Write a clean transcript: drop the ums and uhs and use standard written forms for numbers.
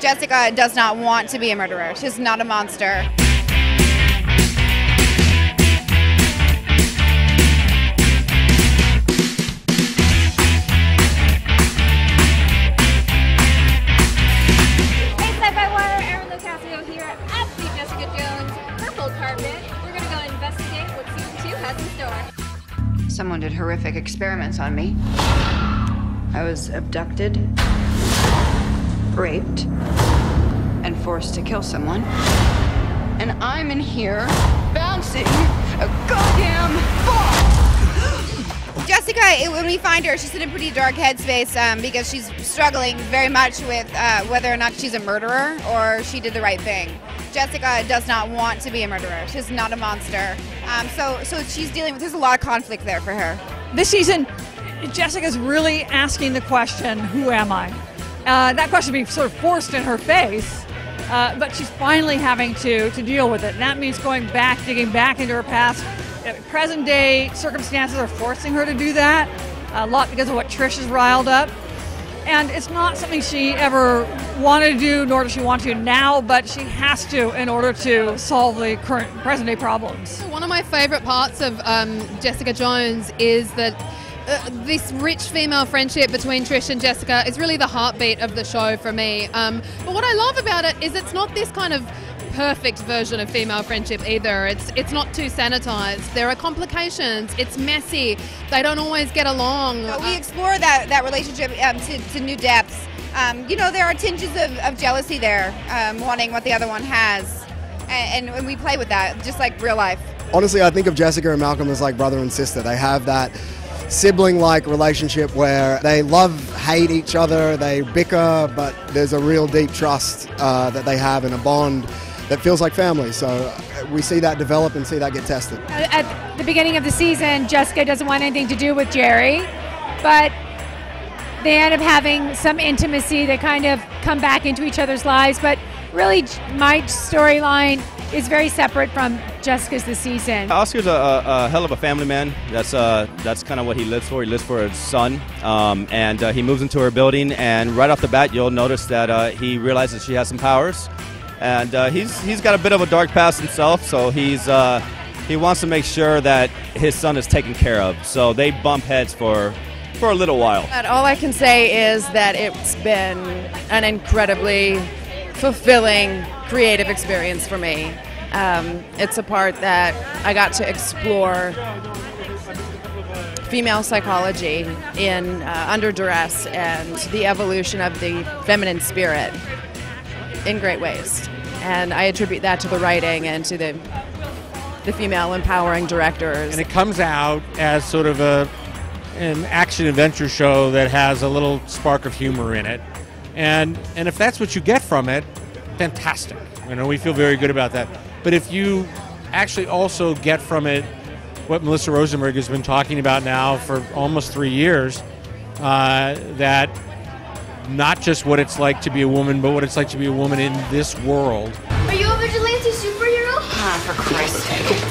Jessica does not want to be a murderer. She's not a monster. Hey, SYFY WIRE, here at the Jessica Jones Purple Carpet. We're going to go investigate what season 2 has in store. Someone did horrific experiments on me. I was abducted, raped, and forced to kill someone. And I'm in here bouncing a goddamn ball! Jessica, when we find her, she's in a pretty dark headspace because she's struggling very much with whether or not she's a murderer or she did the right thing. Jessica does not want to be a murderer. She's not a monster. So she's dealing with, there's a lot of conflict there for her. This season, Jessica's really asking the question, who am I? That question being sort of forced in her face, but she's finally having to deal with it. And that means going back, digging back into her past. Present day circumstances are forcing her to do that, a lot because of what Trish has riled up. And it's not something she ever wanted to do, nor does she want to now, but she has to in order to solve the current present day problems. One of my favorite parts of Jessica Jones is that this rich female friendship between Trish and Jessica is really the heartbeat of the show for me. But what I love about it is it's not this kind of perfect version of female friendship either. It's not too sanitized. There are complications. It's messy. They don't always get along. So we explore that relationship to new depths. You know, there are tinges of jealousy there, wanting what the other one has, and we play with that, just like real life. Honestly, I think of Jessica and Malcolm as like brother and sister. They have that sibling-like relationship where they hate each other, they bicker, but there's a real deep trust that they have in a bond that feels like family. So we see that develop and see that get tested. At the beginning of the season, Jessica doesn't want anything to do with Jerry, but they end up having some intimacy. They kind of come back into each other's lives, but really my storyline is very separate from Jessica's this season. Oscar's a hell of a family man. That's kind of what he lives for. He lives for his son, and he moves into her building, and right off the bat you'll notice that he realizes she has some powers, and he's got a bit of a dark past himself, so he wants to make sure that his son is taken care of. So they bump heads for a little while. And all I can say is that it's been an incredibly fulfilling, creative experience for me. It's a part that I got to explore female psychology in Under Duress and the evolution of the feminine spirit in great ways. And I attribute that to the writing and to the female empowering directors. And it comes out as sort of an action-adventure show that has a little spark of humor in it. And if that's what you get from it, fantastic. You know, we feel very good about that. But if you actually also get from it what Melissa Rosenberg has been talking about now for almost 3 years, that not just what it's like to be a woman, but what it's like to be a woman in this world. Are you a vigilante superhero? Ah, for Christ's sake.